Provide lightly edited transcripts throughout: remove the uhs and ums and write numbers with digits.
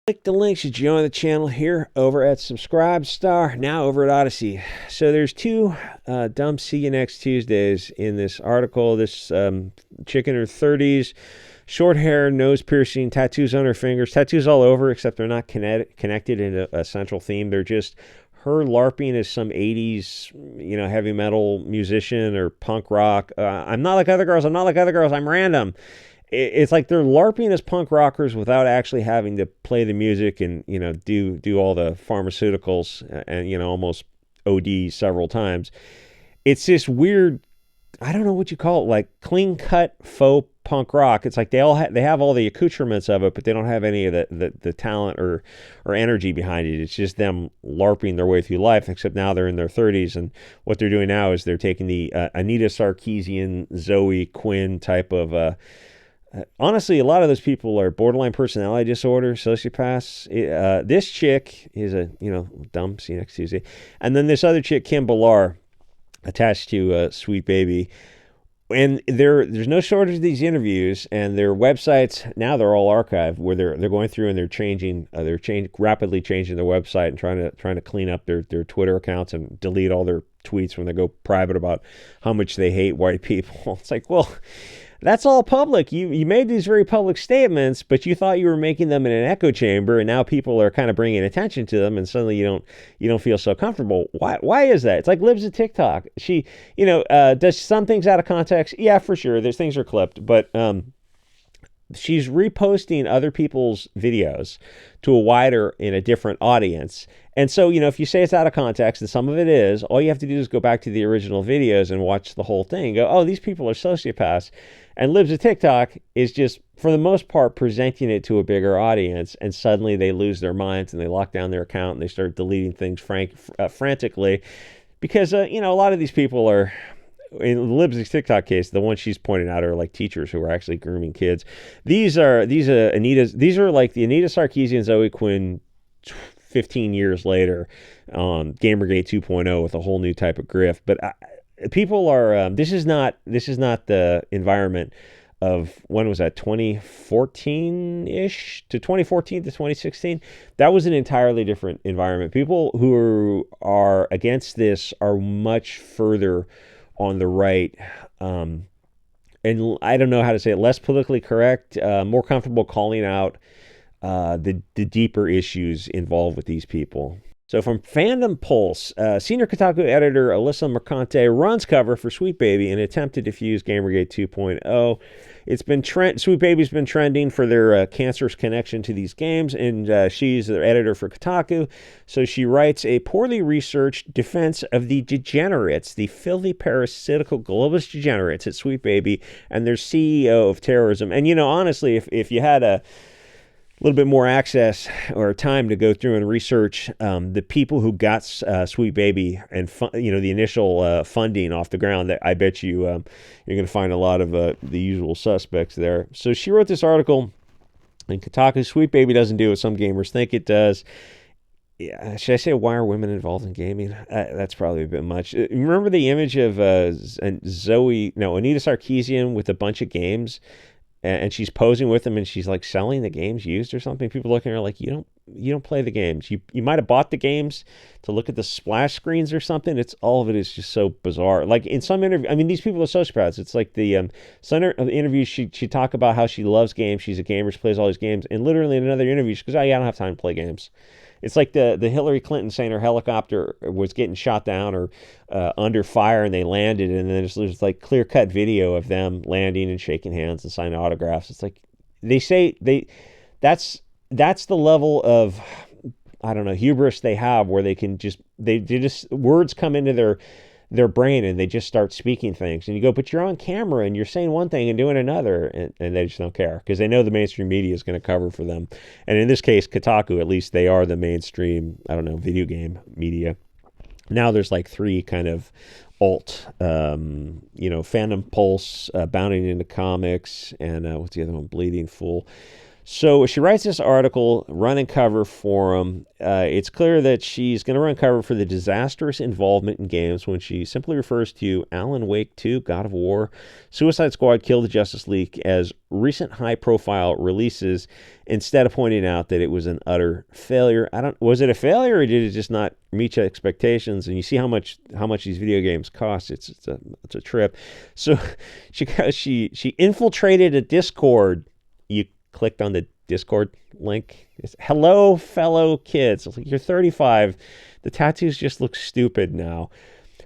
Click the links to join the channel here over at SubScribeStar, now over at Odyssey. So there's two dumb see you next Tuesdays in this article. This chick in her 30s, short hair, nose piercing, tattoos on her fingers, tattoos all over, except they're not connected into a central theme. They're just her LARPing as some 80s, heavy metal musician or punk rock. I'm not like other girls. I'm not like other girls. I'm random. It's like they're LARPing as punk rockers without actually having to play the music and, do all the pharmaceuticals and, almost OD several times. It's this weird, I don't know what you call it, like clean cut faux punk rock. It's like they have all the accoutrements of it, but they don't have any of the talent or energy behind it. It's just them LARPing their way through life, except now they're in their 30s. And what they're doing now is they're taking the Anita Sarkeesian, Zoe Quinn type of, honestly, a lot of those people are borderline personality disorder, sociopaths. This chick is a, dumb, see you next Tuesday. And then this other chick, Kim Billar, attached to Sweet Baby. And there's no shortage of these interviews, and their websites, now they're all archived, where they're going through and they're rapidly changing their website and trying to clean up their Twitter accounts and delete all their tweets when they go private about how much they hate white people. It's like, well, that's all public. You made these very public statements, but you thought you were making them in an echo chamber, and now people are kind of bringing attention to them, and suddenly you don't feel so comfortable. Why is that? It's like Libs at TikTok. She, does some things out of context. Yeah, for sure. There's things are clipped, but she's reposting other people's videos to a wider and a different audience. And so, if you say it's out of context, and some of it is, all you have to do is go back to the original videos and watch the whole thing and go, oh, these people are sociopaths. And Libs of TikTok is just, for the most part, presenting it to a bigger audience, and suddenly they lose their minds and they lock down their account and they start deleting things frantically because, a lot of these people are, in Libs' TikTok case, the ones she's pointing out are like teachers who are actually grooming kids. These are like the Anita Sarkeesian, Zoe Quinn 15 years later, Gamergate 2.0 with a whole new type of grift. But people are, this is not the environment of, when was that, 2014-ish to 2014 to 2016? That was an entirely different environment. People who are against this are much further on the right, and I don't know how to say it, less politically correct, more comfortable calling out the deeper issues involved with these people. So from Fandom Pulse, senior Kotaku editor Alyssa Mercante runs cover for Sweet Baby in an attempt to defuse Gamergate 2.0. It's been Sweet Baby's been trending for their cancerous connection to these games, and she's their editor for Kotaku. So she writes a poorly researched defense of the degenerates, the filthy parasitical globalist degenerates at Sweet Baby and their CEO of terrorism. And honestly, if you had a little bit more access or time to go through and research the people who got Sweet Baby and the initial funding off the ground, that I bet you you're going to find a lot of the usual suspects there. So she wrote this article in Kotaku. Sweet Baby doesn't do what some gamers think it does. Yeah, should I say why are women involved in gaming? That's probably a bit much. Remember the image of Anita Sarkeesian with a bunch of games? And she's posing with them, and she's like selling the games used or something. People looking at her like, you don't play the games. You might have bought the games to look at the splash screens or something. All of it is just so bizarre. Like in some interview, I mean, these people are sociopaths. It's like the some interview, she talk about how she loves games. She's a gamer. She plays all these games. And literally in another interview, she goes, oh yeah, I don't have time to play games. It's like the Hillary Clinton saying her helicopter was getting shot down or under fire, and they landed, and then there's like clear-cut video of them landing and shaking hands and signing autographs. It's like that's the level of, I don't know, hubris they have, where they can just words come into their brain and they just start speaking things, and you go, but you're on camera and you're saying one thing and doing another, and they just don't care because they know the mainstream media is going to cover for them. And in this case, Kotaku, at least they are the mainstream, I don't know, video game media. Now there's like three kind of alt, Fandom Pulse, Bounding into Comics, and what's the other one, Bleeding Fool. So she writes this article, run and cover for him. It's clear that she's going to run cover for the disastrous involvement in games when she simply refers to Alan Wake 2, God of War, Suicide Squad, Kill the Justice League as recent high-profile releases, instead of pointing out that it was an utter failure. Was it a failure, or did it just not meet expectations? And you see how much these video games cost. It's a trip. So she infiltrated a Discord. You clicked on the Discord link. It's, hello, fellow kids. It's like, you're 35. The tattoos just look stupid now.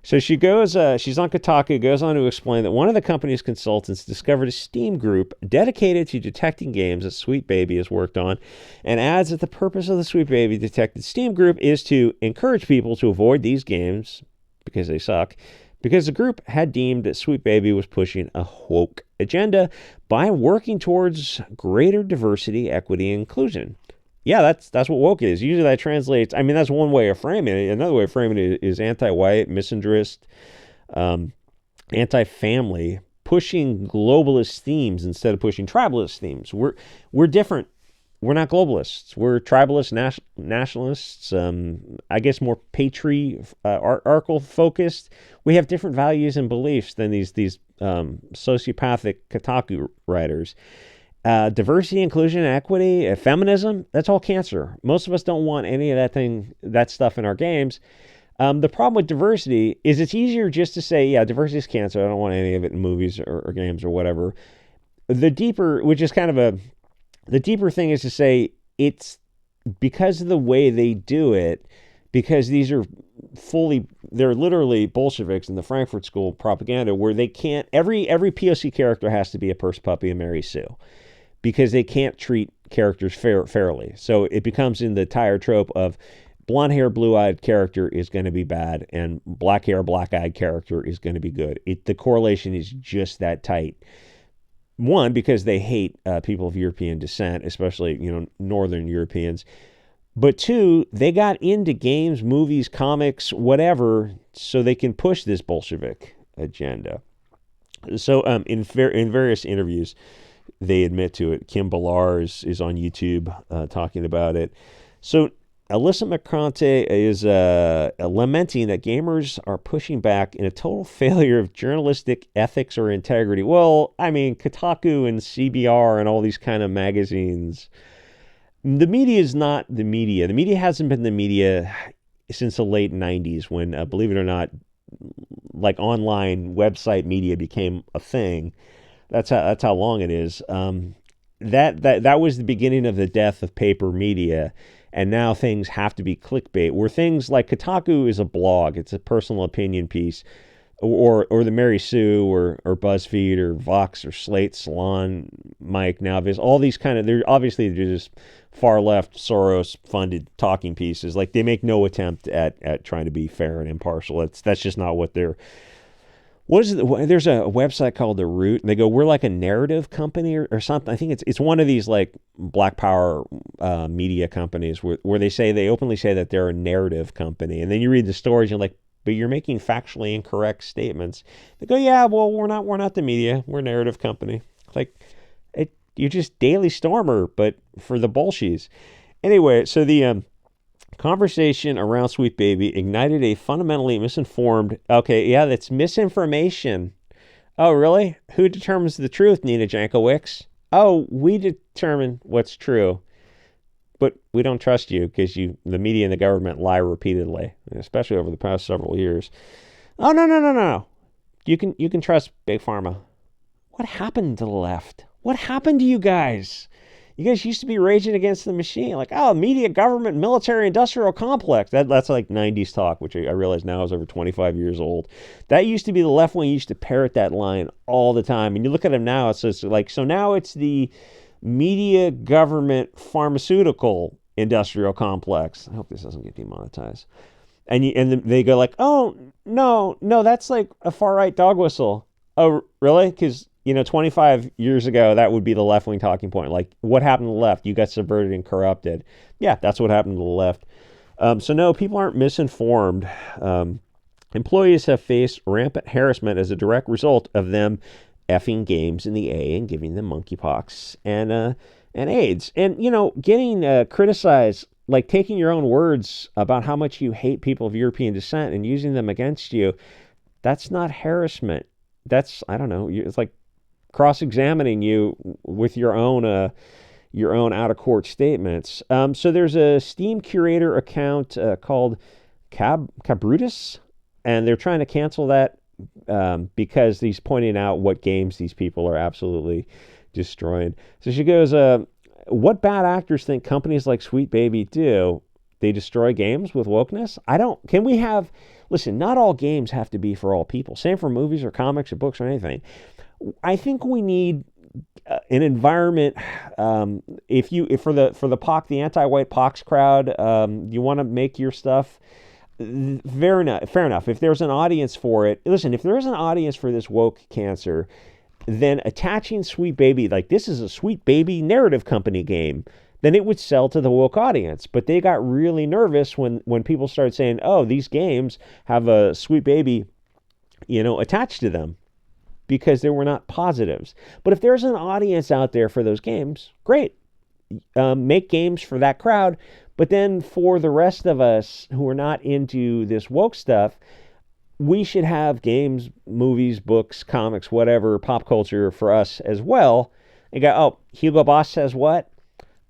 So she goes, she's on Kotaku, goes on to explain that one of the company's consultants discovered a Steam group dedicated to detecting games that Sweet Baby has worked on, and adds that the purpose of the Sweet Baby detected Steam group is to encourage people to avoid these games because they suck, because the group had deemed that Sweet Baby was pushing a woke agenda by working towards greater diversity, equity, and inclusion. Yeah, that's what woke is. Usually that translates, I mean, that's one way of framing it. Another way of framing it is anti-white, misandrist, anti-family, pushing globalist themes instead of pushing tribalist themes. We're different. We're not globalists. We're tribalist nationalists, I guess more patriarchal focused. We have different values and beliefs than these sociopathic Kotaku writers. Diversity, inclusion, equity, feminism, that's all cancer. Most of us don't want any of that stuff in our games. The problem with diversity is it's easier just to say, yeah, diversity is cancer. I don't want any of it in movies or games or whatever. The deeper thing is to say it's because of the way they do it, because they're literally Bolsheviks in the Frankfurt School propaganda, where they can't, every POC character has to be a purse puppy and Mary Sue, because they can't treat characters fairly. So it becomes in the tire trope of blonde hair, blue-eyed character is going to be bad, and black hair, black-eyed character is going to be good. The correlation is just that tight. One, because they hate people of European descent, especially, Northern Europeans. But two, they got into games, movies, comics, whatever, so they can push this Bolshevik agenda. So in various interviews, they admit to it. Kim Ballar is on YouTube talking about it. So Alyssa Mercante is lamenting that gamers are pushing back in a total failure of journalistic ethics or integrity. Well, I mean, Kotaku and CBR and all these kind of magazines. The media is not the media. The media hasn't been the media since the late 90s when, believe it or not, like online website media became a thing. That's how long it is. That was the beginning of the death of paper media. And now things have to be clickbait, where things like Kotaku is a blog. It's a personal opinion piece. Or the Mary Sue or BuzzFeed or Vox or Slate, Salon, Mike, Nowviz, all these they're just far left Soros funded talking pieces. Like, they make no attempt at trying to be fair and impartial. That's just not what they're. What is it? There's a website called The Root, and they go, we're like a narrative company or something. I think it's one of these like Black Power media companies where they openly say that they're a narrative company. And then you read the stories, and you're like, but you're making factually incorrect statements. They go, yeah, well, we're not the media. We're a narrative company. Like, you're just Daily Stormer, but for the Bolshies. Anyway, so the conversation around Sweet Baby ignited a fundamentally misinformed. Okay, yeah, that's misinformation. Oh, really? Who determines the truth, Nina Jankowicz? Oh, we determine what's true. But we don't trust you because the media and the government lie repeatedly, especially over the past several years. Oh, no. You can trust Big Pharma. What happened to the left? What happened to you guys? You guys used to be raging against the machine. Like, oh, media, government, military, industrial complex. That's like 90s talk, which I realize now is over 25 years old. That used to be the left wing. Used to parrot that line all the time. And you look at them now, so now it's the media, government, pharmaceutical, industrial complex. I hope this doesn't get demonetized. And they go like, oh, no, that's like a far-right dog whistle. Oh, really? Because 25 years ago, that would be the left-wing talking point. Like, what happened to the left? You got subverted and corrupted. Yeah, that's what happened to the left. So no, people aren't misinformed. Employees have faced rampant harassment as a direct result of them effing games in the A and giving them monkeypox. And and AIDS. And, getting criticized, like taking your own words about how much you hate people of European descent and using them against you, that's not harassment. That's, I don't know, it's like cross-examining you with your own out-of-court statements. So there's a Steam curator account called Cabrutus, and they're trying to cancel that because he's pointing out what games these people are absolutely destroying. So she goes, what bad actors think companies like Sweet Baby do? They destroy games with wokeness? Listen, not all games have to be for all people. Same for movies or comics or books or anything. I think we need an environment. If for the POC, the anti-white POX crowd, you want to make your stuff. Fair enough. If there's an audience for it, listen. If there is an audience for this woke cancer, then attaching Sweet Baby, like this is a Sweet Baby narrative company game, then it would sell to the woke audience. But they got really nervous when people started saying, "Oh, these games have a Sweet Baby, attached to them," because they were not positives. But if there's an audience out there for those games, great. Make games for that crowd. But then for the rest of us who are not into this woke stuff, we should have games, movies, books, comics, whatever, pop culture for us as well. And go, oh, Hugo Boss says what?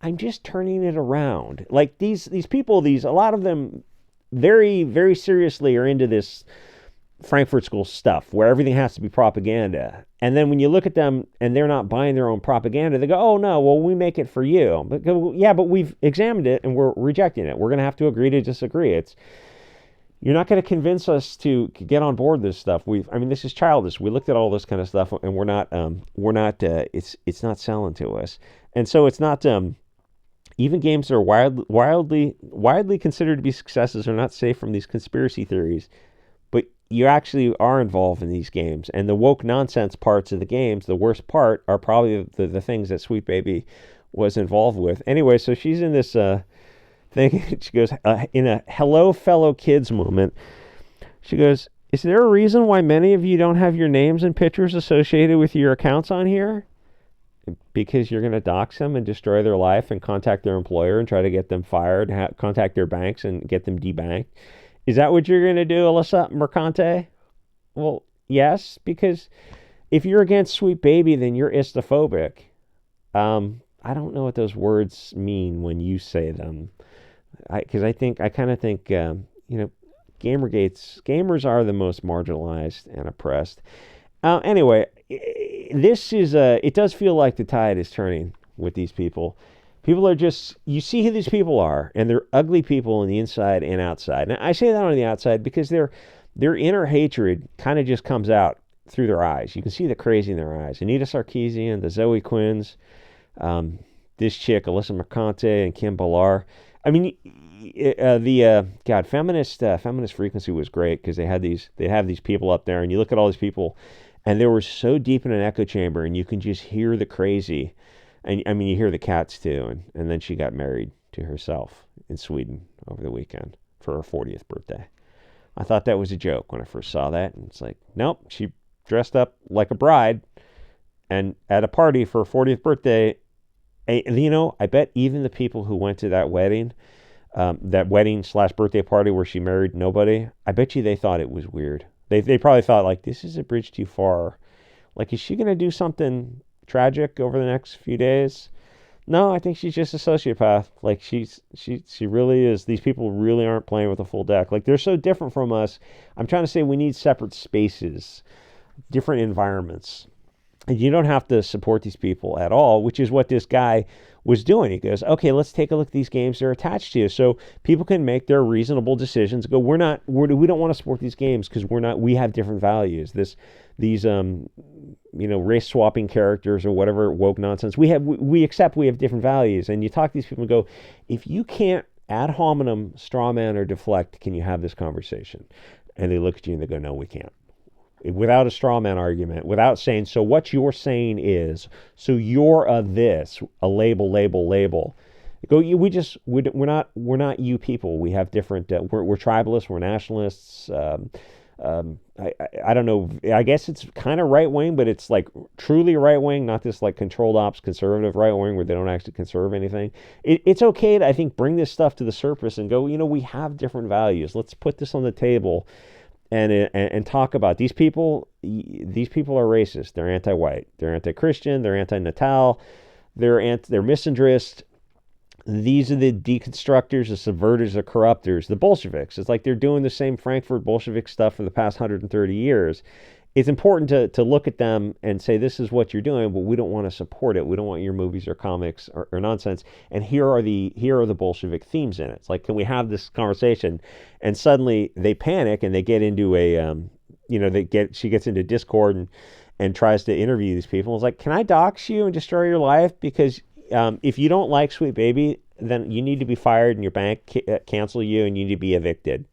I'm just turning it around. Like these people, a lot of them very, very seriously are into this Frankfurt School stuff where everything has to be propaganda. And then when you look at them and they're not buying their own propaganda, they go, oh no, well, we make it for you. But yeah, but we've examined it and we're rejecting it. We're going to have to agree to disagree. You're not going to convince us to get on board this stuff. This is childish. We looked at all this kind of stuff and we're not, it's not selling to us. And so it's not, even games that are widely considered to be successes are not safe from these conspiracy theories. But you actually are involved in these games. And the woke nonsense parts of the games, the worst part, are probably the things that Sweet Baby was involved with. Anyway, so she's in this thing. She goes, in a hello fellow kids moment, she goes, is there a reason why many of you don't have your names and pictures associated with your accounts on here? Because you're going to dox them and destroy their life and contact their employer and try to get them fired, contact their banks and get them debanked. Is that what you're going to do, Alyssa Mercante? Well, yes, because if you're against Sweet Baby, then you're istophobic. I don't know what those words mean when you say them. Because I kind of think, gamers are the most marginalized and oppressed. Anyway, it does feel like the tide is turning with these people. People are just, you see who these people are, and they're ugly people on the inside and outside. And I say that on the outside because their inner hatred kind of just comes out through their eyes. You can see the crazy in their eyes. Anita Sarkeesian, the Zoe Quinns, this chick, Alyssa Mercante, and Kim Ballar. Feminist Frequency was great because they have these people up there, and you look at all these people, and they were so deep in an echo chamber, and you can just hear the crazy. And you hear the cats too. And then she got married to herself in Sweden over the weekend for her 40th birthday. I thought that was a joke when I first saw that. And it's like, nope, she dressed up like a bride and at a party for her 40th birthday. And, I bet even the people who went to that wedding / birthday party where she married nobody, I bet you they thought it was weird. They probably thought, like, this is a bridge too far. Like, is she going to do something tragic over the next few days? No, I think she's just a sociopath. Like she really is. These people really aren't playing with a full deck. Like they're so different from us. I'm trying to say we need separate spaces, different environments. And you don't have to support these people at all, which is what this guy was doing. He goes, okay, let's take a look at these games they're attached to, so people can make their reasonable decisions. We don't want to support these games because we have different values. These race swapping characters or whatever woke nonsense. We accept we have different values. And you talk to these people and go, if you can't ad hominem, straw man, or deflect, can you have this conversation? And they look at you and they go, no, we can't. Without a straw man argument, without saying, so what you're saying is, so you're a label. We're not you people. We have different, we're tribalists, we're nationalists, I don't know. I guess it's kind of right wing, but it's like truly right wing, not this like controlled ops conservative right wing where they don't actually conserve anything. It's okay to, I think, bring this stuff to the surface and go, we have different values. Let's put this on the table and talk about these people. These people are racist. They're anti-white. They're anti-Christian. They're anti-natal. They're misandrist. These are the deconstructors, the subverters, the corruptors, the Bolsheviks. It's like they're doing the same Frankfurt Bolshevik stuff for the past 130 years. It's important to look at them and say, this is what you're doing, but we don't want to support it. We don't want your movies or comics or nonsense. And here are the Bolshevik themes in it. It's like, can we have this conversation? And suddenly they panic and they get into she gets into Discord and tries to interview these people. It's like, can I dox you and destroy your life? Because if you don't like Sweet Baby, then you need to be fired and your bank cancel you and you need to be evicted.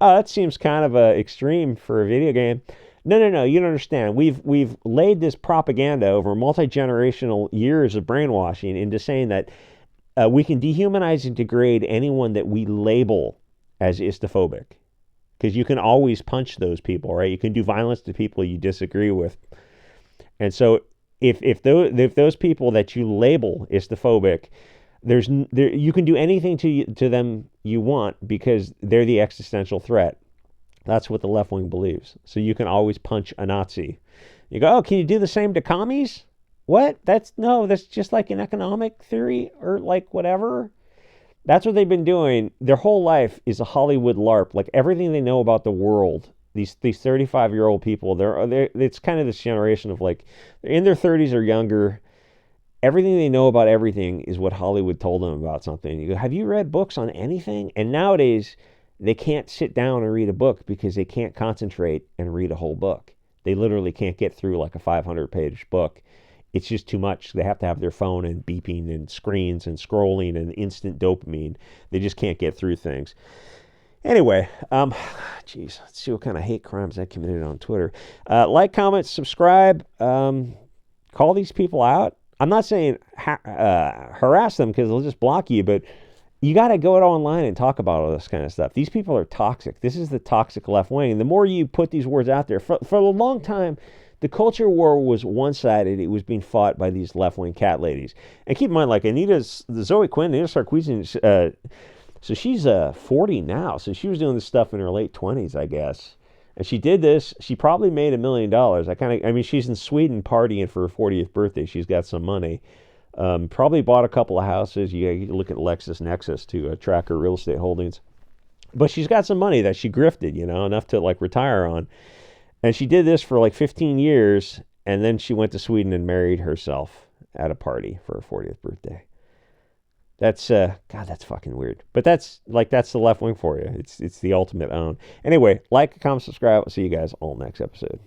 Oh, that seems kind of extreme for a video game. No, you don't understand. We've laid this propaganda over multi-generational years of brainwashing into saying that we can dehumanize and degrade anyone that we label as Islamophobic. Because you can always punch those people, right? You can do violence to people you disagree with. And so if those people that you label Islamophobic, you can do anything to them you want because they're the existential threat. That's what the left wing believes. So you can always punch a Nazi. You go, oh, can you do the same to commies? What? That's just like an economic theory or like whatever. That's what they've been doing. Their whole life is a Hollywood LARP. Like everything they know about the world. These 35-year-old people, it's kind of this generation of like, they're in their 30s or younger. Everything they know about everything is what Hollywood told them about something. You go, have you read books on anything? And nowadays, they can't sit down and read a book because they can't concentrate and read a whole book. They literally can't get through like a 500-page book. It's just too much. They have to have their phone and beeping and screens and scrolling and instant dopamine. They just can't get through things. Anyway, let's see what kind of hate crimes I committed on Twitter. Like, comment, subscribe, call these people out. I'm not saying harass them because they'll just block you, but you got to go out online and talk about all this kind of stuff. These people are toxic. This is the toxic left wing. And the more you put these words out there, for a long time, the culture war was one-sided. It was being fought by these left-wing cat ladies. And keep in mind, like Zoe Quinn, Anita Sarkeesian, so she's 40 now. So she was doing this stuff in her late 20s, I guess. And she did this. She probably made $1 million. She's in Sweden partying for her 40th birthday. She's got some money. Probably bought a couple of houses. You look at LexisNexis to track her real estate holdings. But she's got some money that she grifted, enough to like retire on. And she did this for like 15 years. And then she went to Sweden and married herself at a party for her 40th birthday. That's that's fucking weird. But that's the left wing for you. It's the ultimate own. Anyway, like, comment, subscribe. I'll see you guys all next episode.